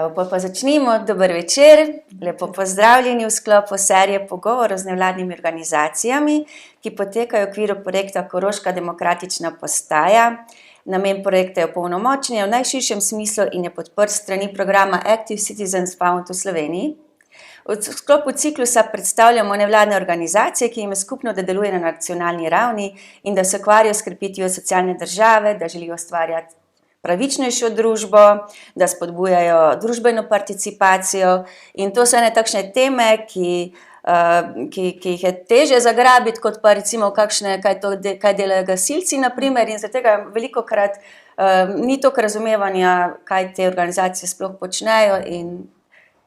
Evo, pa začnimo. Dober večer, lepo pozdravljeni v sklopu serije pogovorov z nevladnimi organizacijami, ki potekajo v okviru projekta Koroška demokratična postaja. Namen projekta je opolnomočenje v najširšem smislu in je podprt s strani programa Active Citizens Fund v Sloveniji. V sklopu ciklusa predstavljamo nevladne organizacije, ki jim je skupno, da deluje na nacionalni ravni in da se ukvarjajo s krepitvijo socialne države, da želijo ustvarjati pravičnejšo družbo, da spodbujajo družbeno participacijo, in to so ene takšne teme, ki jih je težje zagrabiti, kot pa recimo kaj delajo gasilci, na primer, in zaradi tega velikokrat ni toliko razumevanja, kaj te organizacije sploh počnejo, in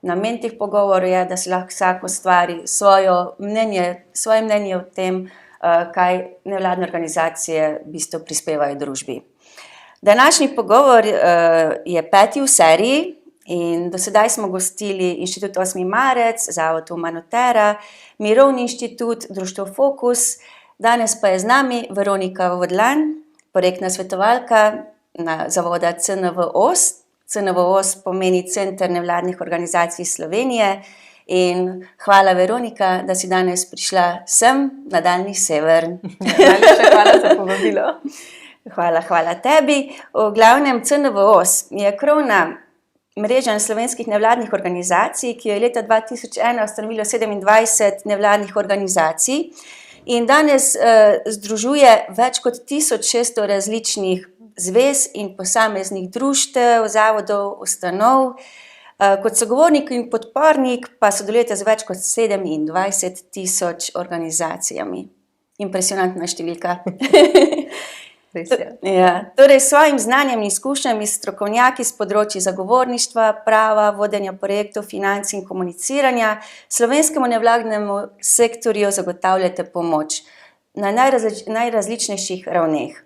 namen teh pogovorov je, da si lahko vsak ustvari svoje mnenje o tem, kaj nevladne organizacije v bistvu prispevajo družbi. Današnji pogovor je 5. v seriji in do sedaj smo gostili Inštitut 8. marec, Zavod Umanotera, Mirovni inštitut, Društvo Fokus, danes pa je z nami Veronika Vodlan, projektna svetovalka na zavoda CNVOS. CNVOS pomeni Center nevladnih organizacij Slovenije, in hvala Veronika, da si danes prišla sem na daljni sever. Najlepša hvala za povabilo. Hvala tebi. V glavnem CNVOS je krovna mreža slovenskih nevladnih organizacij, ki jo je leta 2001 ustanovilo 27 nevladnih organizacij in danes združuje več kot 1600 različnih zvez in posameznih društev, zavodov, ustanov. Kot sogovornik in podpornik pa sodelujete z več kot 27,000 organizacijami. Impresionantna številka. Res je. Ja, torej s svojim znanjem in izkušnjami strokovnjaki s področji zagovorništva, prava, vodenja projektov, financ in komuniciranja slovenskemu nevladnemu sektorju zagotavljate pomoč na najrazličnejših ravneh.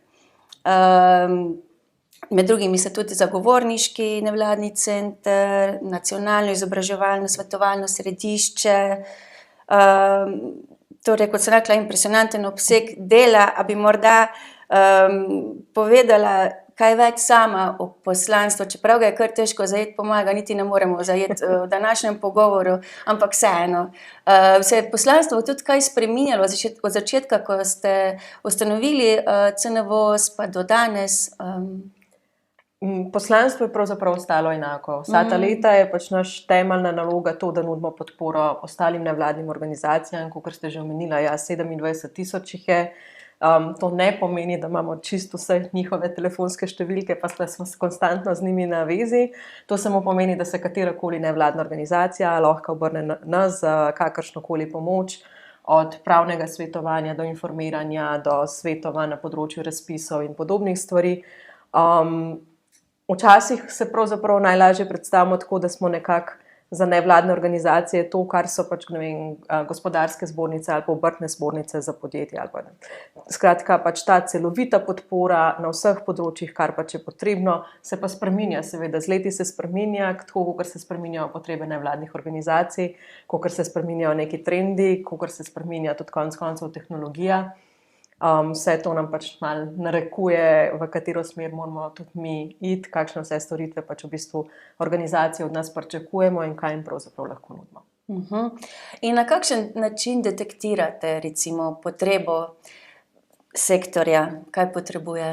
Med drugimi so tudi zagovorniški nevladni center, nacionalno izobraževalno svetovalno središče, torej, kot sem rekla, impresionanten obseg dela, a bi morda povedala kaj več sama o poslanstvu, čeprav ga je kar težko zajeti, po mojem ga niti ne moremo zajeti v današnjem pogovoru, ampak vseeno. Se je poslanstvo tudi kaj spreminjalo od začetka, ko ste ustanovili CNVOS, pa do danes? Poslanstvo je pravzaprav ostalo enako. Vsa ta leta je pač naš temeljna naloga to, da nudimo podporo ostalim nevladnim organizacijam, kot ste že omenila, 27,000 jih je. To ne pomeni, da imamo čisto vse njihove telefonske številke, pa smo konstantno z njimi na vezi. To samo pomeni, da se katerakoli nevladna organizacija lahko obrne na nas za kakršnokoli pomoč, od pravnega svetovanja do informiranja, do svetovanja na področju razpisov in podobnih stvari. Včasih se pravzaprav najlažje predstavimo tako, da smo nekako za nevladne organizacije to, kar so pač, ne vem, gospodarske zbornice ali pa obrtne zbornice za podjetje. Skratka, pač ta celovita podpora na vseh področjih, kar pač je potrebno, se pa spreminja, seveda, z leti se spreminja, tako kot se spreminjajo potrebe nevladnih organizacij, kot se spreminjajo neki trendi, kot se spreminja tudi konec koncev tehnologija. Vse to nam pač malo narekuje, v katero smer moramo tudi mi iti, kakšne vse storitve pač v bistvu organizacije od nas pričakujemo in kaj jim pravzaprav lahko nudimo. In na kakšen način detektirate recimo potrebo sektorja, kaj potrebuje?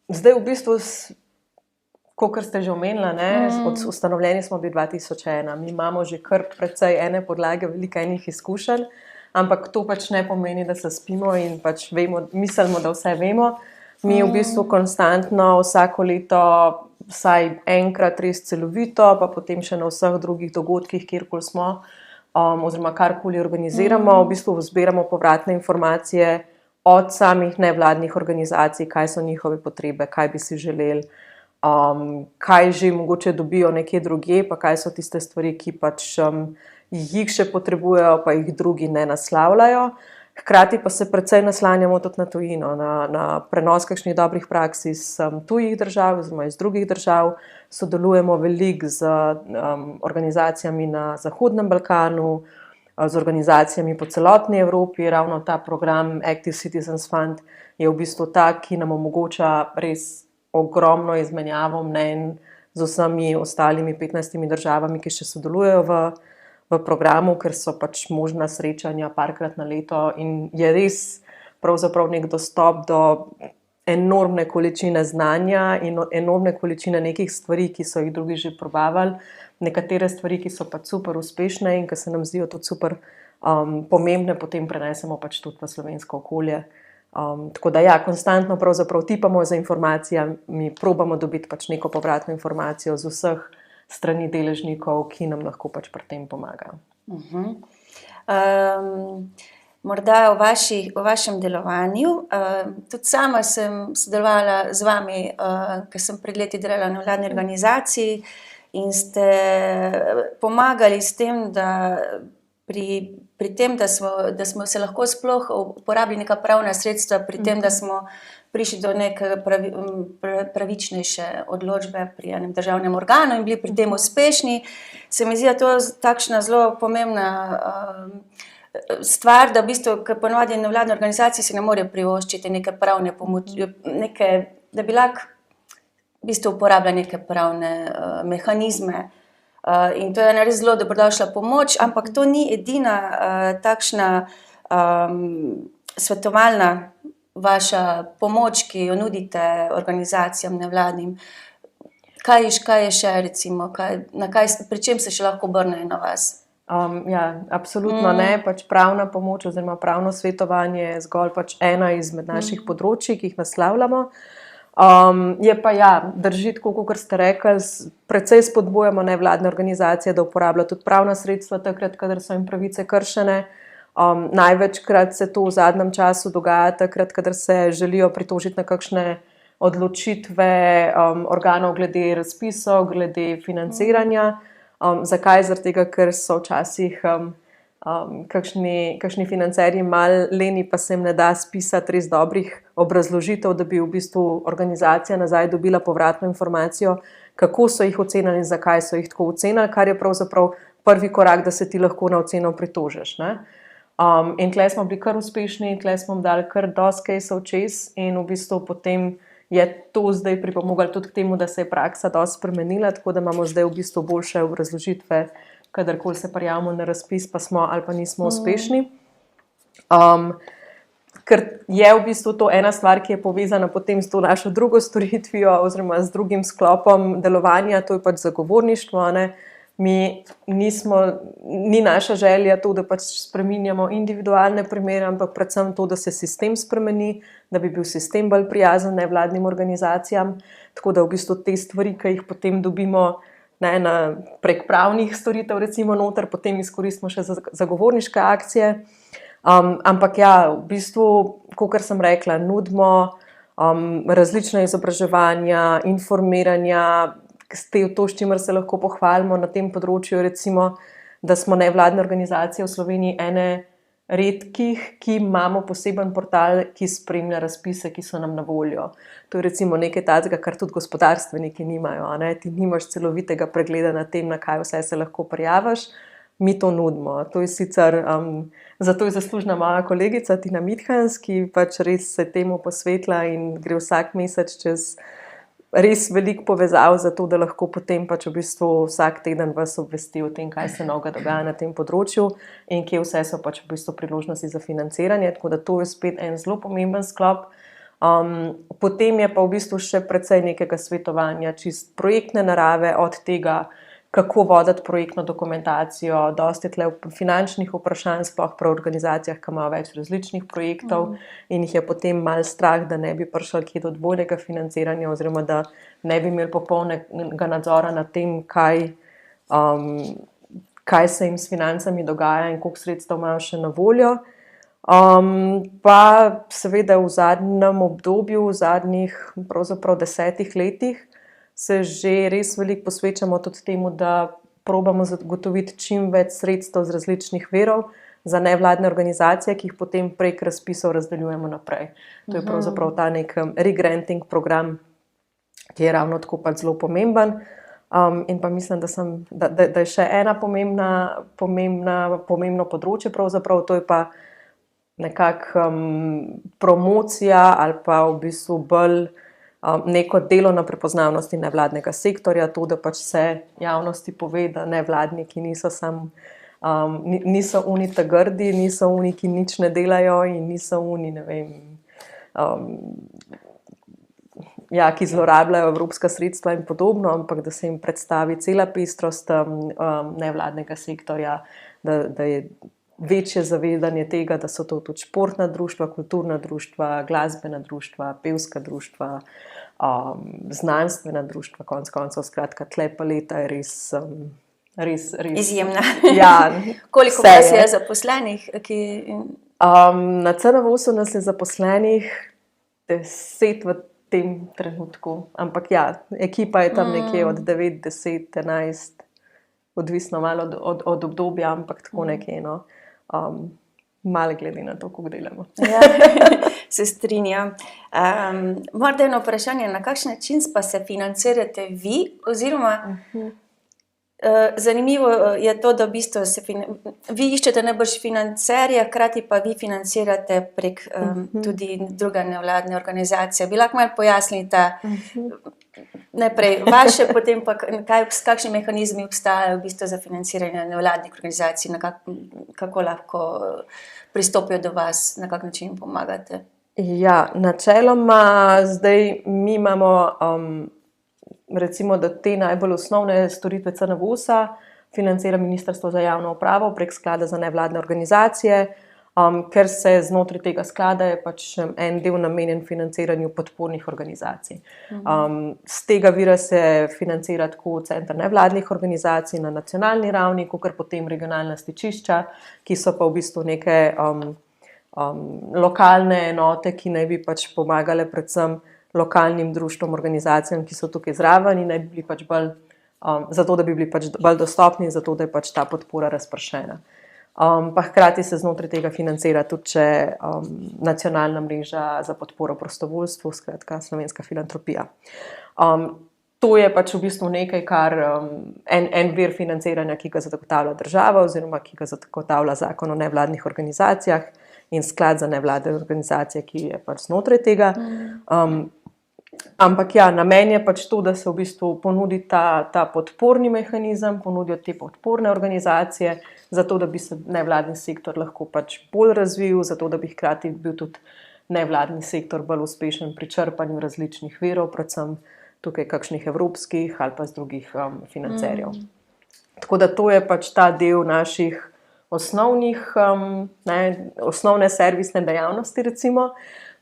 Zdaj v bistvu, kot ste že omenila, ustanovljeni smo bili 2001, mi imamo že kar precej ene podlage, veliko enih izkušenj, ampak to pač ne pomeni, da se spimo in pač mislimo, da vse vemo. Mi v bistvu konstantno vsako leto vsaj enkrat res celovito, pa potem še na vseh drugih dogodkih, kjerkoli smo, oziroma karkoli organiziramo, v bistvu zbiramo povratne informacije od samih nevladnih organizacij, kaj so njihove potrebe, kaj bi si želeli, kaj že mogoče dobijo nekje drugje, pa kaj so tiste stvari, ki pač jih še potrebujejo, pa jih drugi ne naslavljajo. Hkrati pa se precej naslanjamo tudi na tujino, na prenos kakšnih dobrih praks iz tujih držav, oziroma iz drugih držav. Sodelujemo veliko z organizacijami na Zahodnem Balkanu, z organizacijami po celotni Evropi. Ravno ta program Active Citizens Fund je v bistvu tak, ki nam omogoča res ogromno izmenjavo mnenj z vsemi ostalimi 15 državami, ki še sodelujejo v programu, ker so pač možna srečanja parkrat na leto in je res pravzaprav nek dostop do enormne količine znanja in enormne količine nekih stvari, ki so jih drugi že probavali, nekatere stvari, ki so pač super uspešne in ki se nam zdijo tudi super pomembne, potem prenesemo pač tudi v slovensko okolje. Tako da ja, konstantno pravzaprav tipamo za informacijami, probamo dobiti pač neko povratno informacijo z vseh strani deležnikov, ki nam lahko pač pri tem pomagajo. Morda o vašem delovanju. Tudi sama sem sodelovala z vami, ker sem pred leti delala na nevladni organizaciji in ste pomagali s tem, da pri tem, da smo se lahko sploh uporabili neka pravna sredstva, pri tem, da smo prišli do neke pravičnejše odločbe pri enem državnem organu in bili pri tem uspešni. Se mi zdi, da to je takšna zelo pomembna stvar, da v bistvu, ker ponovadi nevladne organizacije si ne morejo privoščiti neke pravne pomoči, da bi lahko v bistvu uporabljali neke pravne mehanizme. In to je ena res zelo dobrodošla pomoč, ampak to ni edina takšna svetovalna vaša pomoč, ki jo nudite organizacijam nevladnim. Kaj je še recimo, pri čem se še lahko obrnejo na vas? Ja, absolutno ne, pač pravna pomoč oziroma pravno svetovanje je zgolj pač ena izmed naših področji, ki jih naslavljamo. Je pa ja, drži tako, kot ste rekli, precej spodbujamo nevladne organizacije, da uporabljajo tudi pravna sredstva takrat, kadar so jim pravice kršene. Največkrat se to v zadnjem času dogaja takrat, kadar se želijo pritožiti na kakšne odločitve organov glede razpisov, glede financiranja. Zakaj? Zaradi tega, ker so včasih kakšni financerji malo leni, pa se jim ne da spisati res dobrih obrazložitev, da bi v bistvu organizacija nazaj dobila povratno informacijo, kako so jih ocenili in zakaj so jih tako ocenili, kar je pravzaprav prvi korak, da se ti lahko na oceno pritožiš. In tle smo bili kar uspešni, tle smo dali kar dosti caseov čez in v bistvu potem je to zdaj pripomoglo tudi k temu, da se je praksa dosti spremenila, tako da imamo zdaj v bistvu boljše obrazložitve, kadarkoli se prijavimo na razpis, pa smo ali pa nismo uspešni. Ker je v bistvu to ena stvar, ki je povezana potem s to našo drugo storitvijo oziroma z drugim sklopom delovanja, to je pač zagovorništvo. Ni naša želja to, da pač spreminjamo individualne primere, ampak predvsem to, da se sistem spremeni, da bi bil sistem bolj prijazen nevladnim organizacijam, tako da v bistvu te stvari, ki jih potem dobimo prek pravnih storitev, recimo noter, potem izkoristimo še za zagovorniške akcije. Ampak ja, v bistvu, kakor sem rekla, nudimo različna izobraževanja, informiranja, to, s čimer se lahko pohvalimo na tem področju, recimo, da smo nevladne organizacije v Sloveniji ene redkih, ki imamo poseben portal, ki spremlja razpise, ki so nam na voljo. To je recimo nekaj takega, kar tudi gospodarstveniki nimajo. Ti nimaš celovitega pregleda na tem, na kaj vse se lahko prijaviš. Mi to nudimo. To je sicer, zato je zaslužna moja kolegica Tina Mithans, ki pač res se temu posvetila in gre vsak mesec čez res veliko povezav za to, da lahko potem pač v bistvu vsak teden vas obvesti o tem, kaj se novega dogaja na tem področju in kje vse so pač v bistvu priložnosti za financiranje, tako da to je spet en zelo pomemben sklop. Potem je pa v bistvu še precej nekega svetovanja, čist projektne narave, od tega, kako voditi projektno dokumentacijo, dosti tle finančnih vprašanj, sploh pri organizacijah, ki imajo več različnih projektov in jih je potem malo strah, da ne bi prišli kje do dvojnega financiranja oziroma da ne bi imeli popolnega nadzora nad tem, kaj se jim s financami dogaja in koliko sredstev imajo še na voljo. Pa seveda v zadnjem obdobju, v zadnjih pravzaprav 10 letih, se že res veliko posvečamo tudi temu, da probamo zagotoviti čim več sredstev z različnih virov za nevladne organizacije, ki jih potem prek razpisov razdeljujemo naprej. To je pravzaprav ta nek regranting program, ki je ravno tako pač zelo pomemben. In pa mislim, da je še ena pomembno področje pravzaprav, to je pa nekako promocija ali pa v bistvu bolj neko delovno prepoznavnosti nevladnega sektorja, to, da pač se javnosti pove, da nevladniki niso samo niso oni ta grdi, niso oni, ki nič ne delajo in niso oni, ne vem, ki zlorabljajo evropska sredstva in podobno, ampak da se jim predstavi cela pestrost nevladnega sektorja, da je večje zavedanje tega, da so to tudi športna društva, kulturna društva, glasbena društva, pevska društva, znanstvena društva, konec koncev, skratka, tle paleta je res izjemna. Ja, Koliko vas je zaposlenih? Na CNVOS-u nas je zaposlenih 10 v tem trenutku, ampak ja, ekipa je tam nekje od 9, 10, 11, odvisno malo od obdobja, ampak tako nekje, no. Malo glede na to, kako delamo. Ja, se strinjam. Morda eno vprašanje, na kakšen način pa se financirate vi, oziroma zanimivo je to, da v bistvu vi iščete najbolj financerje, hkrati pa vi financirate prek tudi druge nevladne organizacije. Bi lahko malo pojasnite najprej vaše, potem pa kakšni mehanizmi obstajajo v bistvu za financiranje nevladnih organizacij, kako lahko pristopijo do vas, na kak način pomagate? Ja, načeloma zdaj mi imamo recimo, da te najbolj osnovne storitve CNVOS-a financira Ministrstvo za javno upravo prek sklada za nevladne organizacije, ker se znotraj tega sklada je pač en del namenjen financiranju podpornih organizacij. Z tega vira se financira tako center nevladnih organizacij na nacionalni ravni, kakor potem regionalna stičišča, ki so pa v bistvu neke lokalne enote, ki naj bi pač pomagale predvsem lokalnim društvom, organizacijam, ki so tukaj zraven in naj bi bili pač bolj, zato da bi bili pač bolj dostopni, zato da je pač ta podpora razpršena. Pa hkrati se znotraj tega financira tudi še nacionalna mreža za podporo prostovoljstvu, skratka Slovenska filantropija. To je pač v bistvu nekaj, kar en vir financiranja, ki ga zagotavlja država oziroma ki ga zagotavlja Zakon o nevladnih organizacijah in sklad za nevladne organizacije, ki je pač znotraj tega. Ampak ja, namen je pač to, da se v bistvu ponudi ta podporni mehanizem, ponudijo te podporne organizacije, zato da bi se nevladni sektor lahko pač bolj razvil, zato da bi hkrati bil tudi nevladni sektor bolj uspešen pri črpanju različnih virov, predvsem tukaj kakšnih evropskih ali pa z drugih financerjev. Tako da to je pač ta del naših osnovne servisne dejavnosti, recimo.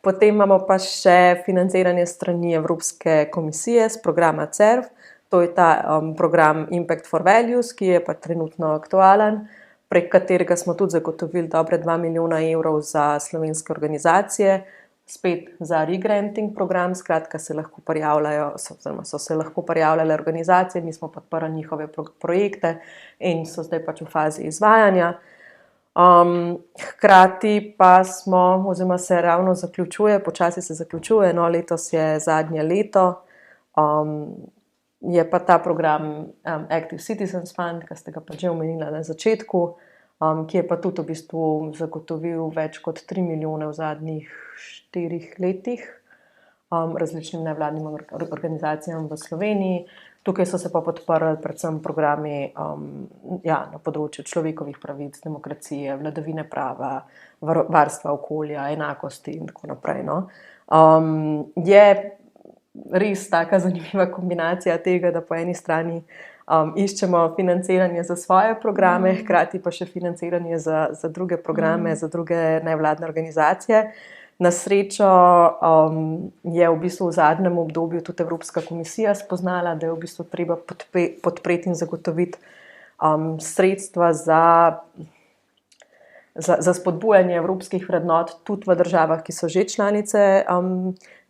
Potem imamo pa še financiranje strani Evropske komisije z programa CERV, to je ta program Impact for Values, ki je pa trenutno aktualen, prek katerega smo tudi zagotovili dobre 2 milijona evrov za slovenske organizacije, spet za regranting program, skratka so se lahko prijavljale organizacije, mi smo podprli njihove projekte in so zdaj pač v fazi izvajanja. Hkrati pa smo, oziroma se ravno zaključuje, počasi se zaključuje, no, letos je zadnje leto, je pa ta program Active Citizens Fund, ki ste ga pa že omenila na začetku, ki je pa tudi v bistvu zagotovil več kot 3 milijone v zadnjih 4 letih različnim nevladnim organizacijam v Sloveniji. Tukaj so se pa podprli predvsem programi na področju človekovih pravic, demokracije, vladavine prava, varstva okolja, enakosti in tako naprej. No. Je res taka zanimiva kombinacija tega, da po eni strani iščemo financiranje za svoje programe, hkrati pa še financiranje za druge programe, za druge nevladne organizacije. Na srečo je v bistvu v zadnjem obdobju tudi Evropska komisija spoznala, da je v bistvu treba podpreti in zagotoviti sredstva za spodbujanje evropskih vrednot tudi v državah, ki so že članice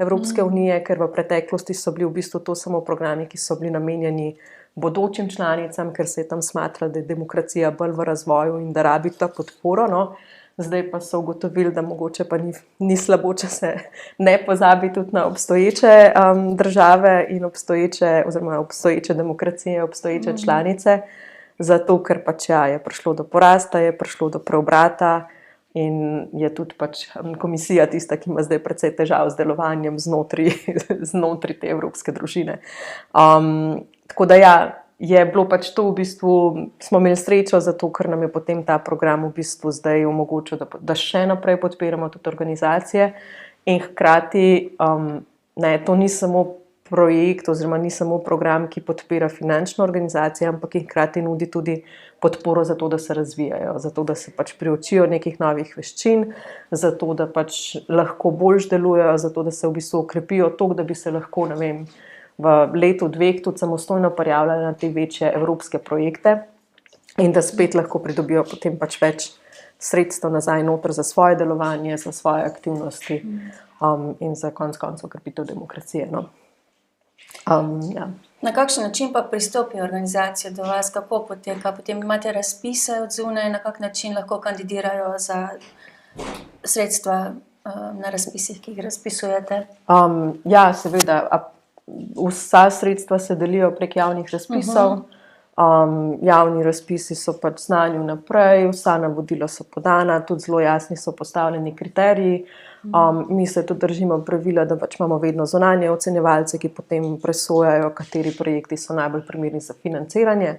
Evropske unije, ker v preteklosti so bili v bistvu to samo programi, ki so bili namenjeni bodočim članicam, ker se je tam smatralo, da je demokracija bolj v razvoju in da rabi ta podporo, no. Zdaj pa so ugotovili, da mogoče pa ni slabo, če se ne pozabi tudi na obstoječe države in obstoječe demokracije, obstoječe članice, zato ker pač je prišlo do porasta, je prišlo do preobrata in je tudi pač komisija tista, ki ima zdaj precej težav z delovanjem znotraj te evropske družine. Tako da ja, je bilo pač to v bistvu, smo imeli srečo zato, ker nam je potem ta program v bistvu zdaj omogočil, da še naprej podpiramo tudi organizacije in hkrati to ni samo projekt oziroma ni samo program, ki podpira finančno organizacijo, ampak jih hkrati nudi tudi podporo za to, da se razvijajo, za to, da se pač priučijo nekih novih veščin, za to, da pač lahko boljš delujejo, za to, da se v bistvu okrepijo toliko, da bi se lahko, ne vem, v letu, dveh tudi samostojno prijavljali na te večje evropske projekte in da spet lahko pridobijo potem pač več sredstev nazaj noter za svoje delovanje, za svoje aktivnosti in za konec koncev krepitev demokracije. No. Ja. Na kakšen način pa pristopijo organizacije do vas, kako poteka? Potem imate razpise od zunaj, na kak način lahko kandidirajo za sredstva na razpisih, ki jih razpisujete? Ja, seveda, vsa sredstva se delijo prek javnih razpisov. Javni razpisi so pač znani vnaprej, vsa navodila so podana, tudi zelo jasni so postavljeni kriteriji. Mi se tudi držimo pravila, da pač imamo vedno zunanje ocenjevalce, ki potem presojajo, kateri projekti so najbolj primerni za financiranje.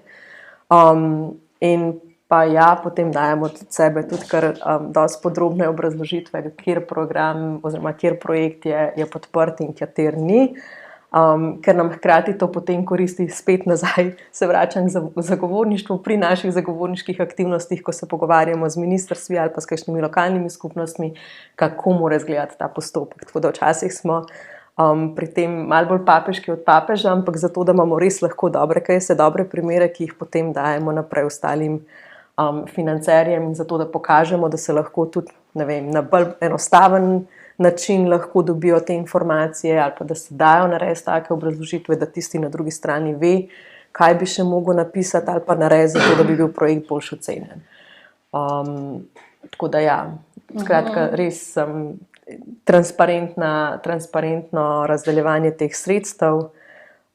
In pa ja, potem dajemo od sebe tudi kar dosti podrobne obrazložitve, kjer program oziroma kjer projekt je podprt in kater ni. Ker nam hkrati to potem koristi spet nazaj, se vračam k zagovorništvu pri naših zagovorniških aktivnostih, ko se pogovarjamo z ministrstvi ali pa s kakšnimi lokalnimi skupnostmi, kako mora izgledati ta postopek. Tako da včasih smo pri tem malo bolj papeški od papeža, ampak zato, da imamo res lahko dobre primere, ki jih potem dajemo naprej ostalim financerjem in zato, da pokažemo, da se lahko tudi, ne vem, na bolj enostaven način lahko dobijo te informacije ali pa da se dajo narediti take obrazložitve, da tisti na drugi strani ve, kaj bi še mogel napisati ali pa narediti zato, da bi bil projekt boljš ocenjen. Tako da ja, skratka, res transparentno razdeljevanje teh sredstev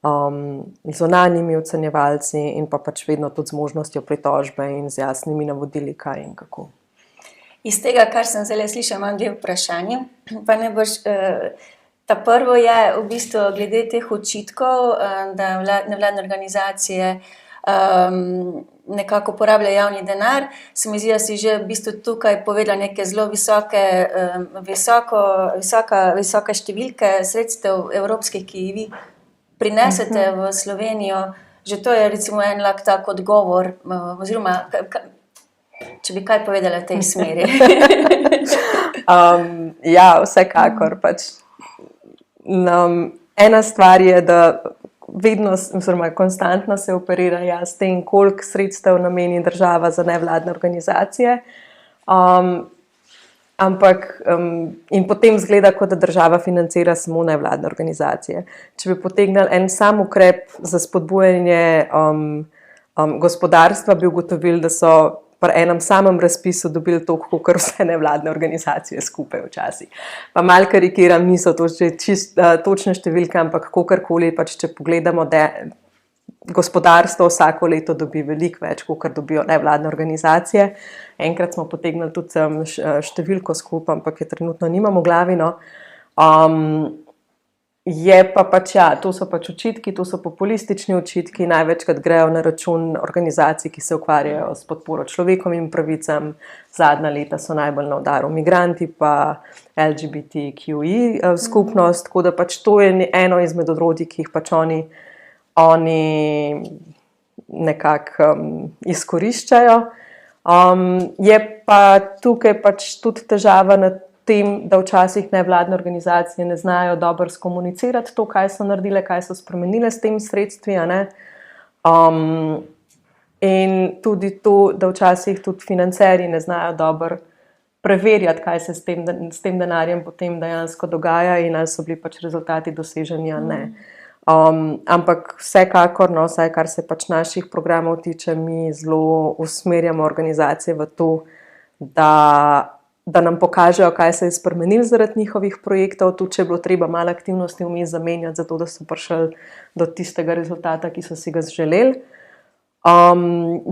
z zunanjimi ocenjevalci in pa pač vedno tudi z možnostjo pritožbe in z jasnimi navodili, kaj in kako. Iz tega, kar sem zdaj slišala, imam dve vprašanji. Pa ta prvo je v bistvu glede teh očitkov, da nevladne organizacije nekako porabljajo javni denar. Se mi zdi, da si že v bistvu tukaj povedala neke zelo visoke številke sredstev evropskih, ki jih vi prinesete v Slovenijo. Že to je recimo en tak odgovor, oziroma če bi kaj povedala v tej smeri. Ja, vsekakor. Pač. Ena stvar je, da vedno, konstantno se operira s tem, koliko sredstev nameni država za nevladne organizacije. In potem izgleda, kot da država financira samo nevladne organizacije. Če bi potegnili en sam ukrep za spodbujanje gospodarstva, bi ugotovili, da so pri enem samem razpisu dobili toliko, kot vse nevladne organizacije skupaj včasih. Pa malo karikiram, niso to že točne številke, ampak kakorkoli, pač če pogledamo, da gospodarstvo vsako leto dobi veliko več, kot dobijo nevladne organizacije. Enkrat smo potegnili tudi številko skupaj, ampak je trenutno nimamo v glavi. No. Je pa pač, ja, to so pač očitki, to so populistični očitki, največkrat grejo na račun organizacij, ki se ukvarjajo s podporo človekovim pravicam. Zadnja leta so najbolj na udaru migranti pa LGBTQI skupnost, tako da pač to je eno izmed orodij, ki jih pač oni nekako izkoriščajo. Je pa tukaj pač tudi težava na tem, da včasih nevladne organizacije ne znajo dobro skomunicirati to, kaj so naredile, kaj so spremenile s temi sredstvi. In tudi to, da včasih tudi financerji ne znajo dobro preverjati, kaj se s tem denarjem potem dejansko dogaja in ali so bili pač rezultati doseženi ali ne. Ampak vsekakor, no, vsaj kar se pač naših programov tiče, mi zelo usmerjamo organizacije v to, da nam pokažejo, kaj se je spremenilo zaradi njihovih projektov, tudi če je bilo treba malo aktivnosti vmes zamenjati, zato da so prišli do tistega rezultata, ki so si ga želeli.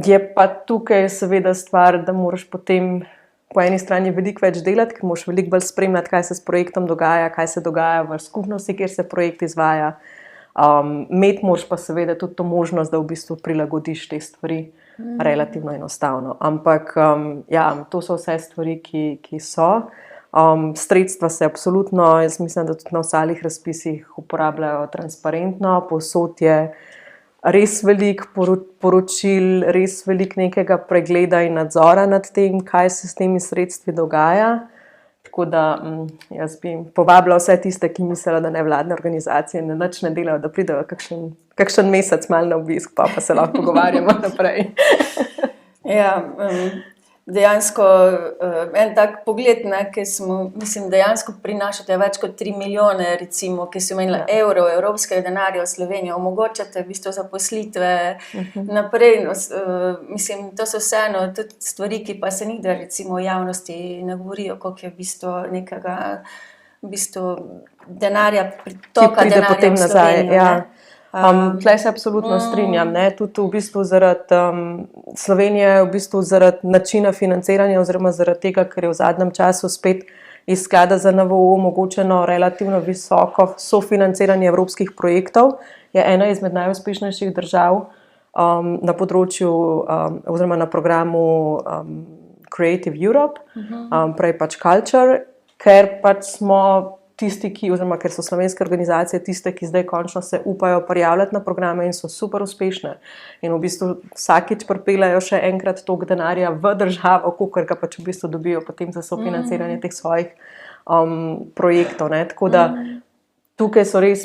Je pa tukaj seveda stvar, da moraš potem po eni strani veliko več delati, ker moraš veliko bolj spremljati, kaj se s projektom dogaja, kaj se dogaja v skupnosti, kjer se projekt izvaja. Imeti moraš pa seveda tudi to možnost, da v bistvu prilagodiš te stvari relativno enostavno. Ampak to so vse stvari, ki so. Sredstva se absolutno, jaz mislim, da tudi na ostalih razpisih uporabljajo transparentno, povsod je res veliko poročil, res veliko nekega pregleda in nadzora nad tem, kaj se s temi sredstvi dogaja. Tako da jaz bi povabila vse tiste, ki mislijo, da nevladne organizacije nič ne delajo, da pridejo kakšen mesec malo na obisk, pa se lahko pogovarjamo naprej. Ja, dejansko en tak pogled, ki mislim, dejansko prinašate več kot 3 milijone, recimo, ki so imeli evrov, evropskega denarja v Slovenijo, omogočate v bistvu zaposlitve naprej. Mislim, to so vseeno tudi stvari, ki pa se nikdar recimo v javnosti ne govorijo, koliko je v bistvu nekega denarja, pritoka denarja v Slovenijo. Tlej se absolutno strinjam. Tudi v bistvu zaradi Slovenije, v bistvu zaradi načina financiranja oziroma zaradi tega, ker je v zadnjem času spet iz sklada za NVO omogočeno relativno visoko sofinanciranje evropskih projektov, je ena izmed najuspešnejših držav na področju oziroma na programu Creative Europe, prej pač Culture, ker pač smo tisti, ker so slovenske organizacije tiste, ki zdaj končno se upajo prijavljati na programe in so super uspešne. In v bistvu vsakič pripeljejo še enkrat toliko denarja v državo, kolikor ga pač v bistvu dobijo potem za sofinanciranje teh svojih projektov. Tako da tukaj so res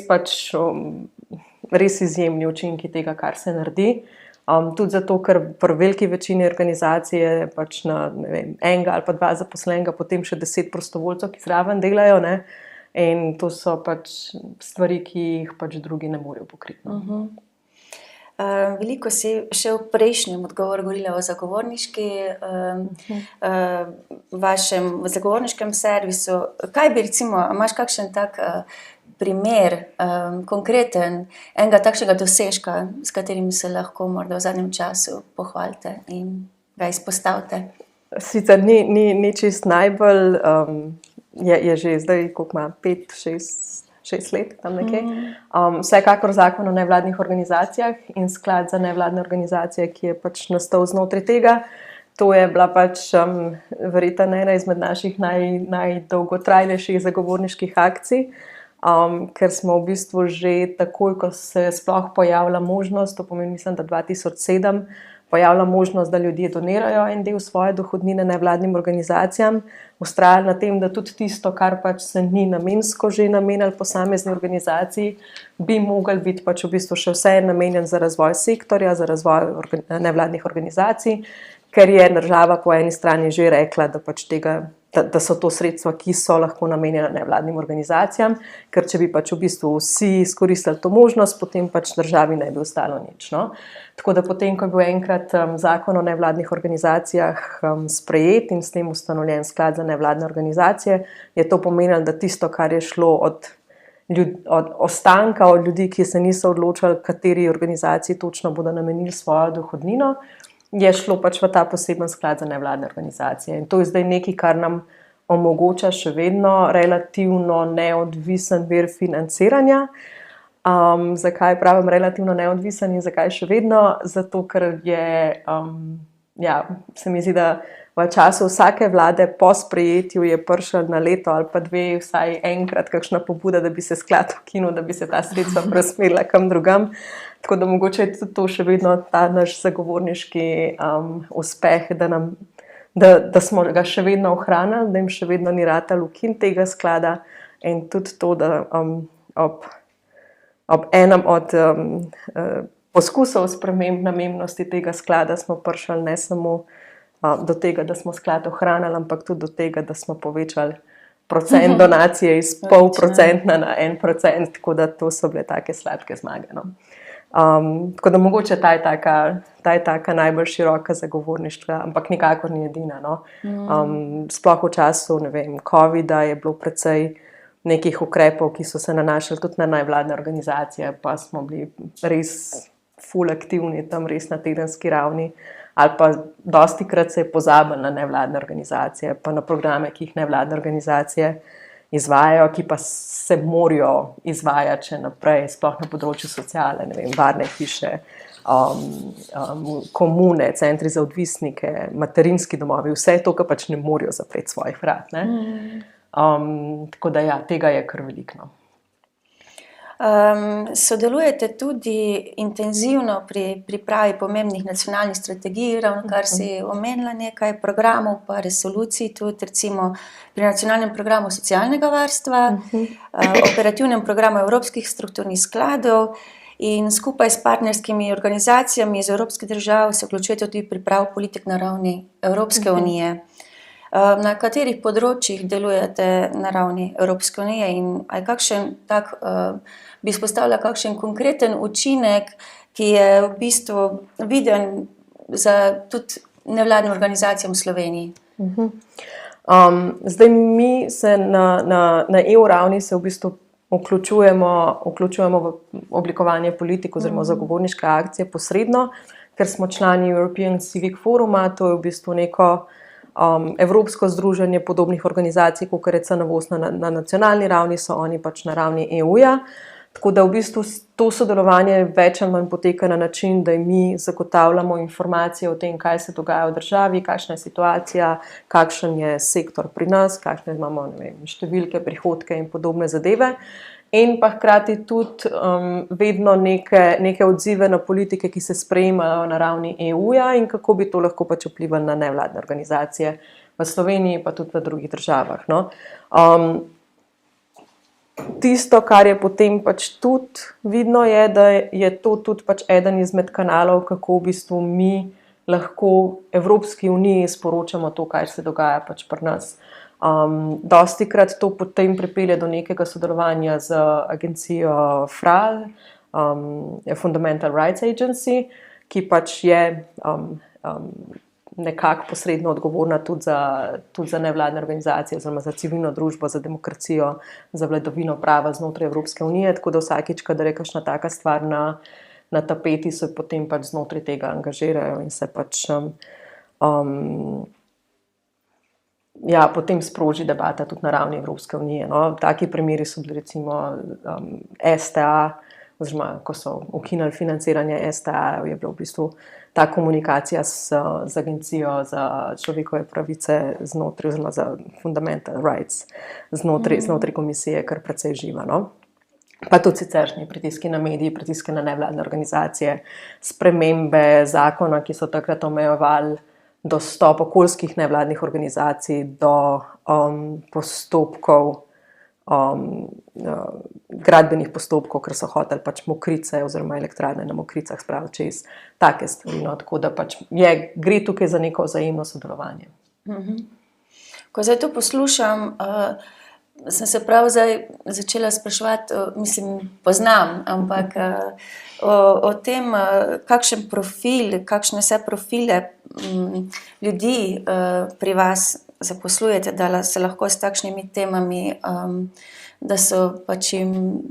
res izjemni učinki tega, kar se naredi. Tudi zato, ker pri veliki večini organizacije pač na enega ali pa 2 zaposlenega, potem še 10 prostovoljcev, ki zraven delajo, in to so pač stvari, ki jih pač drugi ne morejo pokriti. Veliko si še v prejšnjem odgovoru govorila o vašem zagovorniškem servisu. Kaj bi recimo, imaš kakšen tak primer, konkreten, enega takšnega dosežka, s katerim se lahko morda v zadnjem času pohvalite in ga izpostavite? Sicer ni čist najbolj, je že zdaj, koliko ima, 5, 6 let, tam nekaj. Vsekakor zakon o nevladnih organizacijah in sklad za nevladne organizacije, ki je pač nastal znotraj tega. To je bila pač verjetno ena izmed naših najdolgotrajnejših zagovorniških akcij, ker smo v bistvu že takoj, ko se sploh pojavila možnost, to pomeni, mislim, da 2007, pojavila možnost, da ljudje donirajo en del svoje dohodnine nevladnim organizacijam, vztrajali na tem, da tudi tisto, kar pač se ni namensko že namenilo posamezni organizaciji, bi mogli biti pač v bistvu še vse namenjen za razvoj sektorja, za razvoj nevladnih organizacij, ker je država po eni strani že rekla, da pač da so to sredstva, ki so lahko namenjena nevladnim organizacijam, ker če bi pač v bistvu vsi izkoristili to možnost, potem pač državi ne bi ostalo nič. Tako da potem, ko je bil enkrat zakon o nevladnih organizacijah sprejet in s tem ustanovljen sklad za nevladne organizacije, je to pomenilo, da tisto, kar je šlo od ostanka, od ljudi, ki se niso odločili, kateri organizaciji točno bodo namenili svojo dohodnino, je šlo pač v ta poseben sklad za nevladne organizacije. In to je zdaj nekaj, kar nam omogoča še vedno relativno neodvisen vir financiranja. Zakaj pravim relativno neodvisen in zakaj še vedno? Zato, ker se mi zdi, da v času vsake vlade po sprejetju je prišel na leto ali pa 2 vsaj enkrat kakšna pobuda, da bi se sklad ukinil, da bi se ta sredstva preusmerila kam drugam. Tako da mogoče je tudi to še vedno ta naš zagovorniški uspeh, da smo ga še vedno ohranili, da jim še vedno ni ratalo ukiniti tega sklada, in tudi to, da ob enem od poskusov sprememb namembnosti tega sklada smo prišli ne samo do tega, da smo sklad ohranili, ampak tudi do tega, da smo povečali procent donacije iz 0,5% na 1%, tako da to so bile take sladke zmage. Tako da mogoče ta je taka najbolj široka zagovorništva, ampak nikakor ni edina. Sploh v času, COVID-a je bilo precej nekih ukrepov, ki so se nanašali tudi na nevladne organizacije, pa smo bili res ful aktivni tam res na tedenski ravni. ali pa dostikrat se je pozabil na nevladne organizacije, pa na programe, ki jih nevladne organizacije izvajajo, ki pa se morajo izvajati še naprej, sploh na področju sociale, ne vem, varne hiše, komune, centri za odvisnike, materinski domovi, vse to, kar pač ne morajo zapreti svojih vrat. Tako da ja, tega je kar veliko. No. Sodelujete tudi intenzivno pri pripravi pomembnih nacionalnih strategij, ravno kar si omenila nekaj programov pa resolucij, tudi recimo pri nacionalnem programu socialnega varstva, operativnem programu evropskih strukturnih skladov in skupaj s partnerskimi organizacijami iz evropskih držav se vključujete tudi priprav politik na ravni Evropske unije. Na katerih področjih delujete na ravni Evropske unije in ali kakšen tak bi izpostavila kakšen konkreten učinek, ki je v bistvu viden za tudi nevladnim organizacijam v Sloveniji? Zdaj mi se na EU ravni se v bistvu vključujemo v oblikovanje politik oziroma zagovorniške akcije posredno, ker smo člani European Civic Foruma, to je v bistvu neko evropsko združenje podobnih organizacij, kot je CNVOS na nacionalni ravni, so oni pač na ravni EU-ja. Tako da v bistvu to sodelovanje več ali manj poteka na način, da mi zagotavljamo informacije o tem, kaj se dogaja v državi, kakšna je situacija, kakšen je sektor pri nas, kakšne imamo, ne vem, številke, prihodke in podobne zadeve. In pa hkrati tudi vedno neke odzive na politike, ki se sprejemajo na ravni EU-ja in kako bi to lahko pač vplivalo na nevladne organizacije v Sloveniji pa tudi v drugih državah. No. Tisto, kar je potem pač tudi vidno, je, da je to tudi pač eden izmed kanalov, kako v bistvu mi lahko Evropski uniji sporočamo to, kaj se dogaja pač pri nas. Dostikrat to potem pripelje do nekega sodelovanja z agencijo FRAL, Fundamental Rights Agency, ki pač je nekako posredno odgovorna tudi za nevladne organizacije oziroma za civilno družbo, za demokracijo, za vladavino prava znotraj Evropske unije, tako da vsakič, kadar je kakšna taka stvar na tapeti, se potem pač znotraj tega angažirajo in se pač potem sproži debata tudi na ravni Evropske unije. No. Taki primeri so bili recimo STA, oziroma ko so ukinili financiranje STA, je bila v bistvu ta komunikacija z agencijo za človekove pravice znotraj, oziroma za Fundamental Rights znotraj komisije, kar precej živa. No. Pa tudi siceršnji pritiski na mediji, pritiski na nevladne organizacije, spremembe zakona, ki so takrat omejevali dostop okoljskih nevladnih organizacij do postopkov, gradbenih postopkov, ker so hoteli pač Mokrice oziroma elektrarne na Mokricah spraviti čez take stvari. No, tako da pač gre tukaj za neko vzajemno sodelovanje. Ko zdaj to poslušam, sem se prav zdaj začela spraševati, poznam, ampak o tem, kakšen profil, kakšne vse profile ljudi pri vas zaposlujete, da se lahko s takšnimi temami, da so pač jim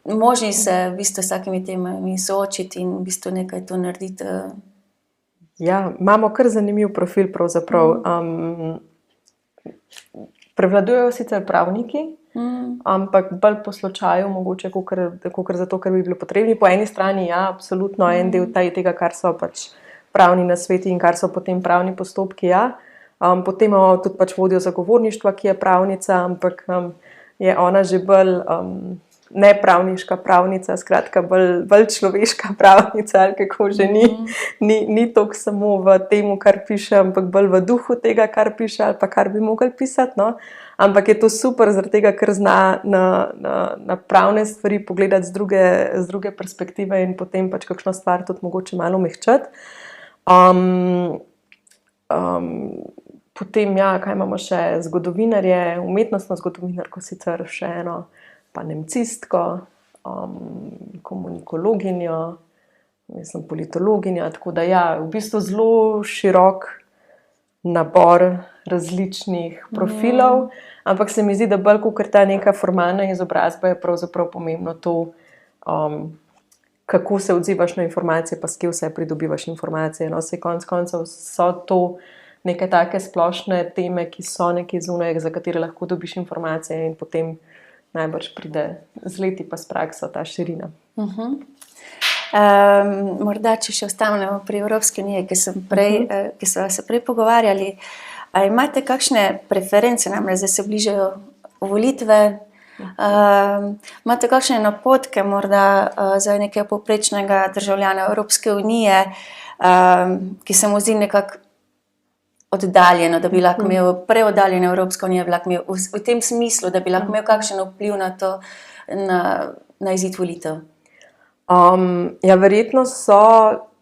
možni se v bistvu s takimi temami soočiti in v bistvu nekaj to narediti. Ja, imamo kar zanimiv profil pravzaprav. Prevladujejo sicer pravniki, ampak bolj po slučaju, mogoče kakor zato, ker bi bili potrebni. Po eni strani, ja, absolutno en del tega, kar so pač pravni nasveti in kar so potem pravni postopki, ja. Potem imamo tudi pač vodjo zagovorništva, ki je pravnica, ampak je ona že bolj nepravniška pravnica, skratka bolj človeška pravnica, ali kako že ni toliko samo v tem, kar piše, ampak bolj v duhu tega, kar piše ali pa kar bi mogli pisati. No. Ampak je to super, zaradi tega, ker zna na pravne stvari pogledati z druge perspektive in potem pač kakšno stvar tudi mogoče malo mehčati. Potem, ja, kaj imamo še? Zgodovinarje, umetnostno zgodovinarko sicer še eno, pa nemcistko, komunikologinjo, politologinjo, tako da ja, v bistvu zelo širok nabor različnih profilov, ampak se mi zdi, da bolj kot ta neka formalna izobrazba je pravzaprav pomembno to, kako se odzivaš na informacije, pa s kje vse pridobivaš informacije. No, se konec koncev so to neke take splošne teme, ki so nekje zunaj, za katere lahko dobiš informacije in potem najbrž pride z leti pa s prakso ta širina. Morda, če še ostanemo pri Evropski uniji, ki smo se prej pogovarjali, a imate kakšne preference, namreč zdaj se bližajo volitve, imate kakšne napotke morda za nekega povprečnega državljana Evropske unije, ki se mu zdi nekako oddaljeno, da bi lahko imel preoddaljeno Evropsko unijo, v tem smislu, da bi lahko imel kakšen vpliv na to, na izid volitev? Ja, verjetno so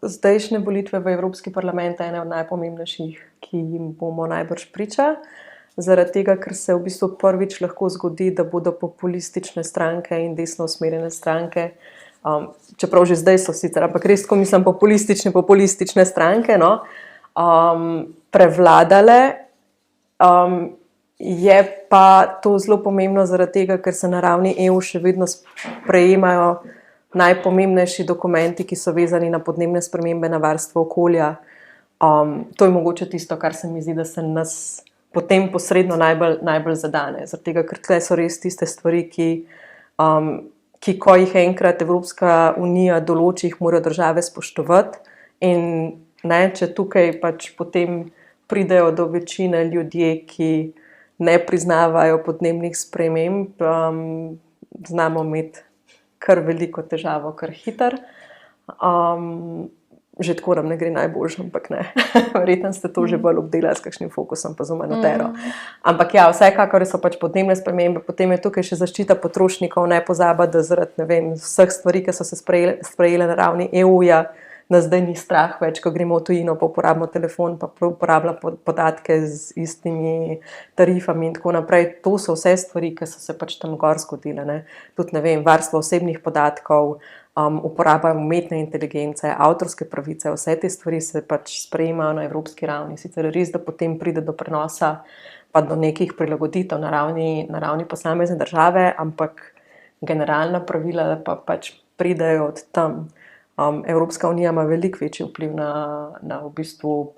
zdajšnje volitve v Evropski parlament ene od najpomembnejših, ki jim bomo najbrž priča. Zaradi tega, ker se v bistvu prvič lahko zgodi, da bodo populistične stranke in desno usmerjene stranke, čeprav že zdaj so sicer, ampak res, ko mislim populistične stranke, no, prevladale. Je pa to zelo pomembno zaradi tega, ker se na ravni EU še vedno sprejemajo najpomembnejši dokumenti, ki so vezani na podnebne spremembe, na varstvo okolja. To je mogoče tisto, kar se mi zdi, da se nas potem posredno najbolj zadane. Zaradi tega, ker tle so res tiste stvari, ki ko jih enkrat Evropska unija določi, jih morajo države spoštovati. In ne, če tukaj pač potem pridejo do večine ljudje, ki ne priznavajo podnebnih sprememb, znamo imeti kar veliko težavo, kar hitro. Že tako nam ne gre najboljše, ampak ne. Verjetno ste to že bolj obdelali s kakšnim fokusom pa z humanitero. Ampak ja, vsekakor so pač podnebne spremembe, potem je tukaj še zaščita potrošnikov, ne pozaba, da zaradi, ne vem, vseh stvari, ki so se sprejele na ravni EU-ja, nas zdaj ni strah več, ko gremo v tujino, pa uporabimo telefon, pa uporabljamo podatke z istimi tarifami in tako naprej. To so vse stvari, ki so se pač tam gor zgodile, ne. Tudi, ne vem, varstvo osebnih podatkov, uporaba umetne inteligence, avtorske pravice, vse te stvari se pač sprejemajo na evropski ravni. Sicer res, da potem pride do prenosa pa do nekih prilagoditev na ravni posamezne države, ampak generalna pravila pa pač pridejo od tam. Evropska unija ima veliko večji vpliv na v bistvu,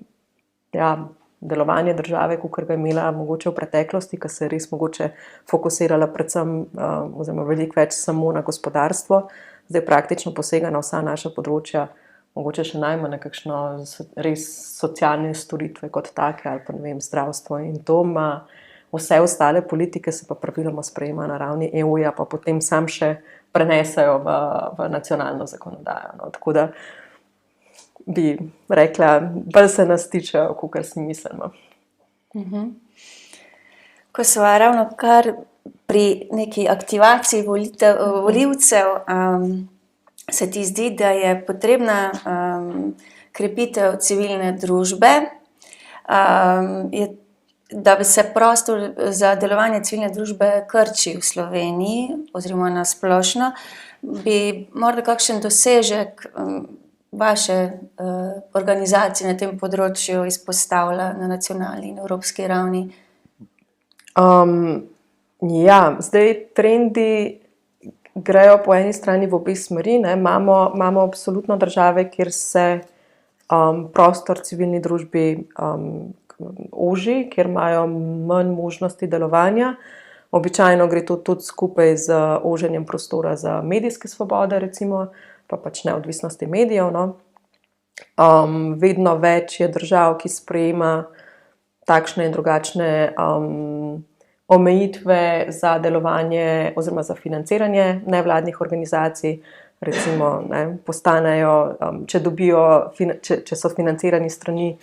ja, delovanje države, kakor ga je imela mogoče v preteklosti, ki se je res mogoče fokusirala predvsem oziroma veliko več samo na gospodarstvo. Zdaj praktično posega na vsa naša področja, mogoče še najmanj na kakšno res socialne storitve kot take ali pa, ne vem, zdravstvo in to ima. Vse ostale politike se pa praviloma sprejema na ravni EU-ja, pa potem sam še prenesajo v nacionalno zakonodajo. No. Tako da bi rekla, bolj se nas tičejo, kakor si mislimo. Ko sva ravno kar pri neki aktivaciji volivcev, se ti zdi, da je potrebna krepitev civilne družbe, da bi se prostor za delovanje civilne družbe krči v Sloveniji oziroma na splošno, bi morda kakšen dosežek vaše organizacije na tem področju izpostavila na nacionalni in evropski ravni? Ja, zdaj trendi grejo po eni strani v obe smeri, ne. Imamo absolutno države, kjer se prostor civilni družbi oži, kjer imajo manj možnosti delovanja. Običajno gre to tudi skupaj z oženjem prostora za medijske svobode, recimo, pa pač neodvisnosti medijev, no. Vedno več je držav, ki sprejema takšne in drugačne omejitve za delovanje oziroma za financiranje nevladnih organizacij. Recimo, ne, postanejo, če so financirani strani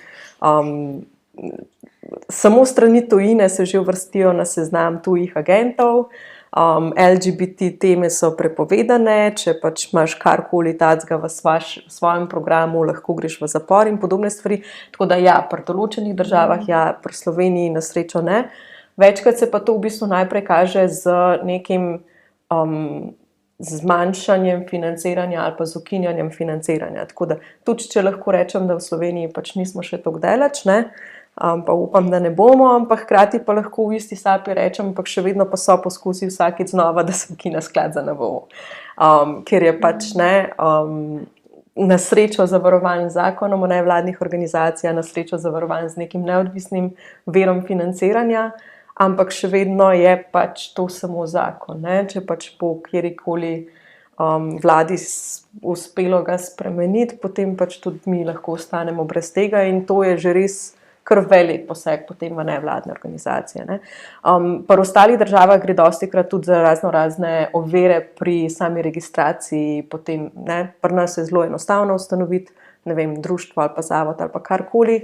samo strani tujine, se že uvrstijo na seznam tujih agentov. LGBT teme so prepovedane, če pač imaš karkoli takega v svojem programu, lahko greš v zapor in podobne stvari. Tako da ja, pri določenih državah, ja, pri Sloveniji na srečo ne. Večkrat se pa to v bistvu najprej kaže z nekim zmanjšanjem financiranja ali pa z ukinjanjem financiranja. Tako da tudi, če lahko rečem, da v Sloveniji pač nismo še tako daleč, ne, Pa upam, da ne bomo, ampak hkrati pa lahko v isti sapi rečem, ampak še vedno pa so poskusi vsakič znova, da se ukine sklad za NVO. Ker je pač na srečo zavarovan z zakonom o nevladnih organizacijah, na srečo zavarovan z nekim neodvisnim verom financiranja, ampak še vedno je pač to samo zakon. Ne? Če pač po kjerikoli vladi uspelo ga spremeniti, potem pač tudi mi lahko ostanemo brez tega in to je že res kar velik poseg potem v nevladne organizacije. Ne? Pri ostalih državah gre dostikrat tudi za razne ovire pri sami registraciji, potem, ne? Pri nas je zelo enostavno ustanoviti, ne vem, društvo ali pa zavod ali pa karkoli,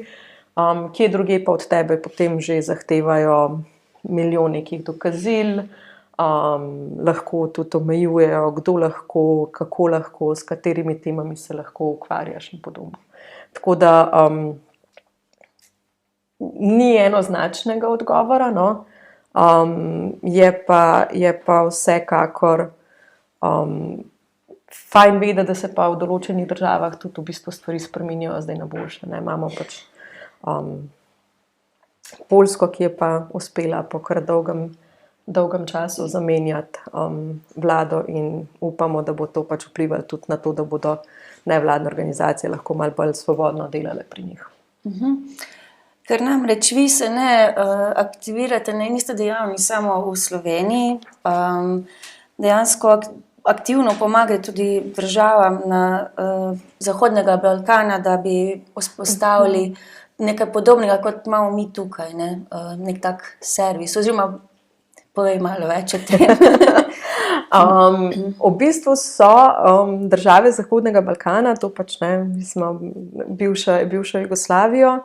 kje drugje pa od tebe potem že zahtevajo milijon nekih dokazil, lahko tudi omejujejo, kdo lahko, kako lahko, s katerimi temami se lahko ukvarjaš in podobno. Tako da ni enoznačnega odgovora, no. Je pa vsekakor fajn vedeti, da se pa v določenih državah tudi v bistvu stvari spreminjajo zdaj na boljše. Ne. Imamo pač Poljsko, ki je pa uspela po kar dolgem času zamenjati vlado in upamo, da bo to pač vplivalo tudi na to, da bodo nevladne organizacije lahko malo bolj svobodno delale pri njih. Ker namreč vi se ne aktivirate, niste dejavni samo v Sloveniji, dejansko aktivno pomagate tudi državam na Zahodnega Balkana, da bi vzpostavili nekaj podobnega, kot imamo mi tukaj, ne? Nek tak servis, oziroma povej malo več o tem. V bistvu so države Zahodnega Balkana, to pač ne, mi smo bivšo Jugoslavijo,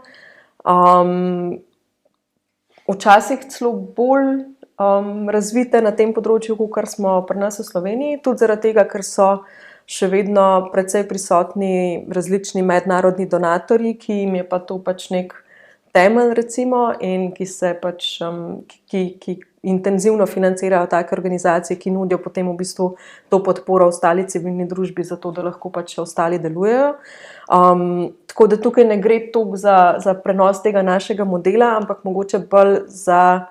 včasih celo bolj razvite na tem področju, kot smo pri nas v Sloveniji, tudi zaradi tega, ker so še vedno precej prisotni različni mednarodni donatorji, ki jim je pa to pač nek temelj, recimo, in ki se pač ki intenzivno financirajo take organizacije, ki nudijo potem v bistvu to podporo ostali civilni družbi, zato da lahko pač ostali delujejo. Tako da tukaj ne gre toliko za prenos tega našega modela, ampak mogoče bolj za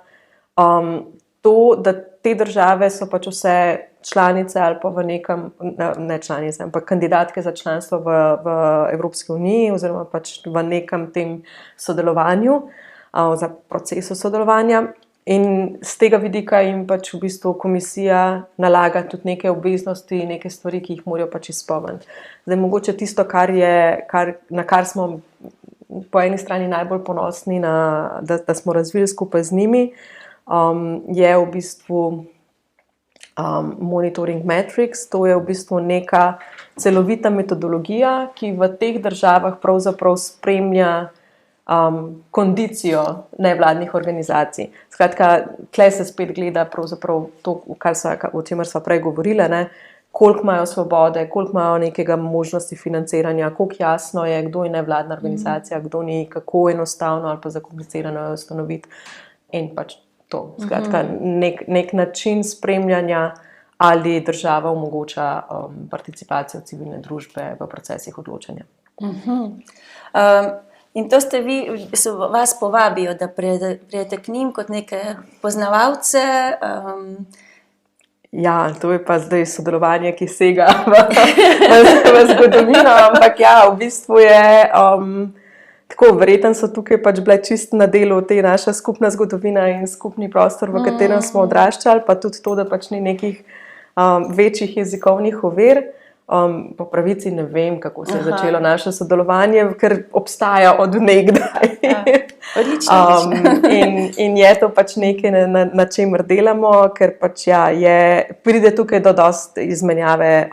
to, da te države so pač vse članice ali pa v nekem, ne članice, ampak kandidatke za članstvo v Evropski uniji oziroma pač v nekem tem sodelovanju, za procesu sodelovanja. In z tega vidika jim pač v bistvu komisija nalaga tudi neke obveznosti, neke stvari, ki jih morajo pač izpolniti. Zdaj, mogoče tisto, na kar smo po eni strani najbolj ponosni, da smo razvili skupaj z njimi, je v bistvu Monitoring Matrix. To je v bistvu neka celovita metodologija, ki v teh državah pravzaprav spremlja kondicijo nevladnih organizacij. Skratka, tle se spet gleda pravzaprav to, o čemer sva prej govorila, ne? Koliko imajo svobode, koliko imajo nekega možnosti financiranja, koliko jasno je, kdo je nevladna organizacija, kdo ni, kako enostavno ali pa zakomplicirano je ustanoviti in pač to. Skratka, nek način spremljanja, ali država omogoča participacijo civilne družbe v procesih odločanja. In to ste vi, vas povabijo, da pridete k njim kot neke poznavalce? Ja, to je pa zdaj sodelovanje, ki sega v zgodovino, ampak ja, v bistvu je tako, verjetno so tukaj pač bile čisto na delu te naša skupna zgodovina in skupni prostor, v katerem smo odraščali, pa tudi to, da pač ni nekih večjih jezikovnih ovir. Po pravici ne vem, kako se je začelo naše sodelovanje, ker obstaja od nekdaj. Odlično. In je to pač nekaj, na čemer delamo, ker pač pride tukaj do dosti izmenjave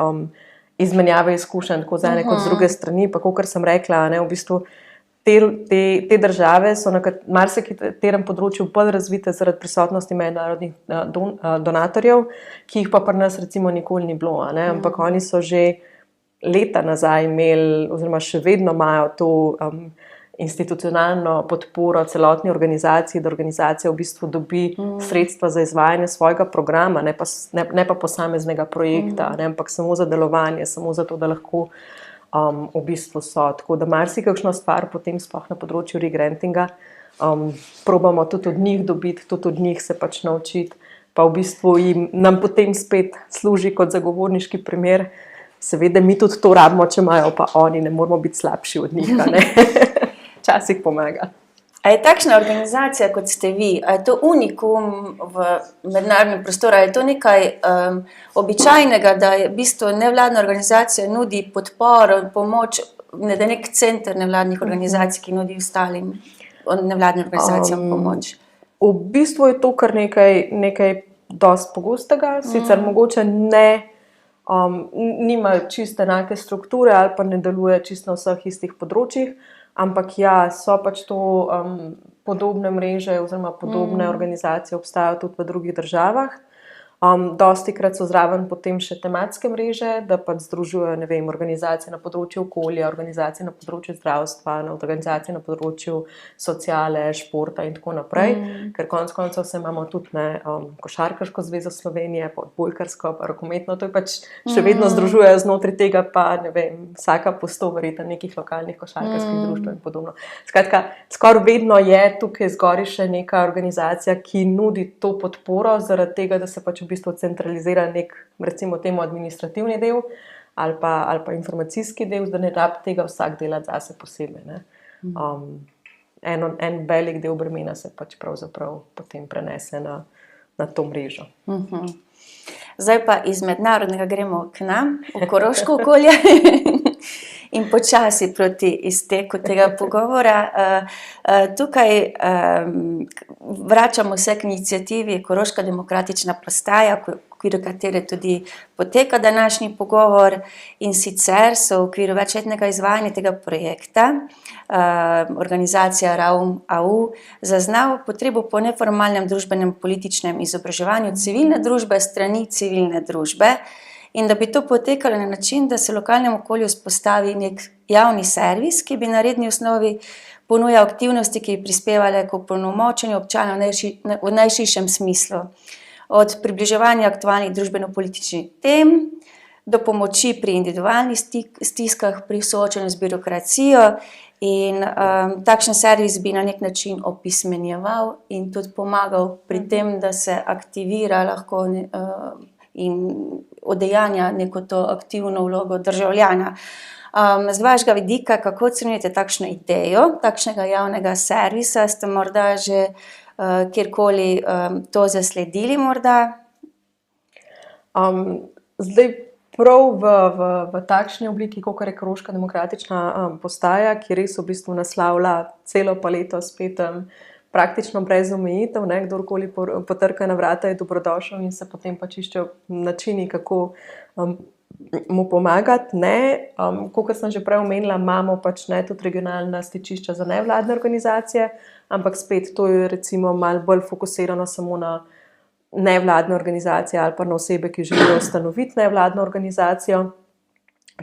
izkušenj, tako z ene kot z druge strani, pa kakor sem rekla, ne, v bistvu te države so na marsikaterem področju bolj razvite zaradi prisotnosti mednarodnih donatorjev, ki jih pa pri nas recimo nikoli ni bilo, ne? Ampak oni so že leta nazaj imeli, oziroma še vedno imajo to institucionalno podporo celotni organizaciji, da organizacija v bistvu dobi sredstva za izvajanje svojega programa, ne pa posameznega projekta, ne? Ampak samo za delovanje, samo za to, da lahko v bistvu so. Tako da marsikakšno stvar potem sploh na področju regrantinga probamo tudi od njih dobiti, tudi od njih se pač naučiti, pa v bistvu nam potem spet služi kot zagovorniški primer. Seveda mi tudi to rabimo, če imajo pa oni, ne moramo biti slabši od njih, a ne. Včasih pomaga. A je takšna organizacija, kot ste vi, a je to unikum v mednarodnem prostoru, a je to nekaj običajnega, da je v bistvu nevladna organizacija nudi podporo, pomoč, da je nek center nevladnih organizacij, ki nudi ostalim nevladnim organizacijam pomoč? V bistvu je to kar nekaj dosti pogostega, sicer mogoče nimajo čisto enake strukture ali pa ne deluje čisto na vseh istih področjih, ampak ja, so pač to podobne mreže oziroma podobne organizacije obstajajo tudi v drugih državah. Dostikrat so zraven potem še tematske mreže, da pač združujejo, ne vem, organizacije na področju okolja, organizacije na področju zdravstva, organizacije na področju sociale, športa in tako naprej, ker konec koncev se imamo tudi Košarkarsko zvezo Slovenije, pa odbojkarsko, pa rokometno, to je pač še vedno združujejo znotraj tega, pa ne vem, vsaka po 100 verjetno nekih lokalnih košarkarskih društev in podobno. Skratka, skoraj vedno je tukaj zgori še neka organizacija, ki nudi to podporo zaradi tega, da se pač v bistvu centralizira nek, recimo temu, administrativni del ali pa informacijski del, da ne rabi tega vsak delati zase posebej, ne. En velik del bremena se pač pravzaprav potem prenese na to mrežo. Zdaj pa iz mednarodnega gremo k nam, v koroško okolje in počasi proti izteku tega pogovora. Tukaj vračamo se k iniciativi Koroška demokratična postaja, v okviru katere tudi poteka današnji pogovor, in sicer so v okviru večletnega izvajanja tega projekta organizacija RAUM-AU zaznala potrebo po neformalnem družbenem političnem izobraževanju civilne družbe strani civilne družbe, in da bi to potekalo na način, da se v lokalnem okolju vzpostavi nek javni servis, ki bi na redni osnovi ponujal aktivnosti, ki bi prispevale k opolnomočenju občanov v najširšem smislu. Od približevanja aktualnih družbeno-političnih tem do pomoči pri individualnih stiskah, pri soočanju z birokracijo, in takšen servis bi na nek način opismenjeval in tudi pomagal pri tem, da se aktivira lahko in udejanja neko to aktivno vlogo državljana. Z vašega vidika, kako ocenjujete takšno idejo, takšnega javnega servisa? Ste morda že kjerkoli to zasledili morda? Zdaj prav v takšni obliki, kakor je Koroška demokratična postaja, ki res v bistvu naslavlja celo paleto spet praktično brez omejitev, kdorkoli potrka na vrata je dobrodošel in se potem pač iščejo načini, kako mu pomagati. Kakor sem že prej omenila, imamo pač tudi regionalna stičišča za nevladne organizacije, ampak spet to je recimo malo bolj fokusirano samo na nevladne organizacije ali pa na osebe, ki želijo ustanoviti nevladno organizacijo.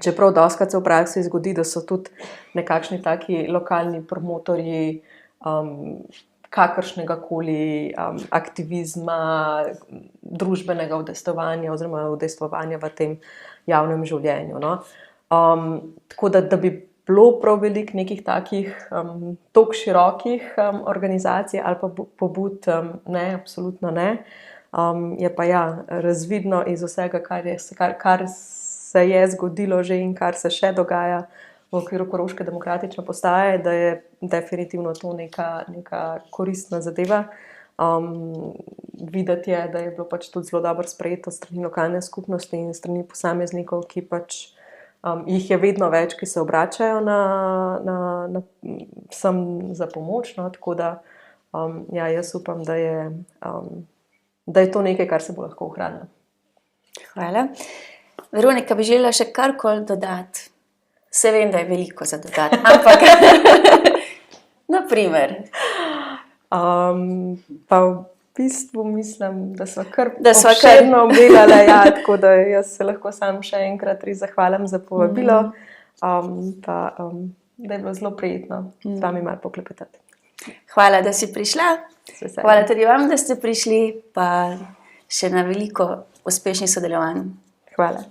Čeprav dostikrat se v praksi zgodi, da so tudi nekakšni taki lokalni promotorji kakršnega koli aktivizma, družbenega udejstvovanja oziroma udejstvovanja v tem javnem življenju. Tako da bi bilo prav veliko nekih takih toliko širokih organizacij ali pa pobud, ne, absolutno ne. Je pa ja, razvidno iz vsega, kar se je zgodilo že in kar se še dogaja v okviru Koroške demokratične postaje, da je definitivno to neka koristna zadeva. Videti je, da je bilo pač tudi zelo dobro sprejeto strani lokalne skupnosti in strani posameznikov, ki pač jih je vedno več, ki se obračajo sem za pomoč, tako da ja, jaz upam, da je to nekaj, kar se bo lahko ohranilo. Hvala. Veronika, bi želela še karkoli dodati? Se vem, da je veliko za dodati, ampak na primer. Pa v bistvu mislim, da sva kar obširno obdelala, ja, tako da jaz se lahko sam še enkrat res zahvalim za povabilo, pa da je bilo zelo prijetno z vami malo poklepetati. Hvala, da si prišla. Hvala tudi vam, da ste prišli, pa še na veliko uspešnih sodelovanj. Hvala.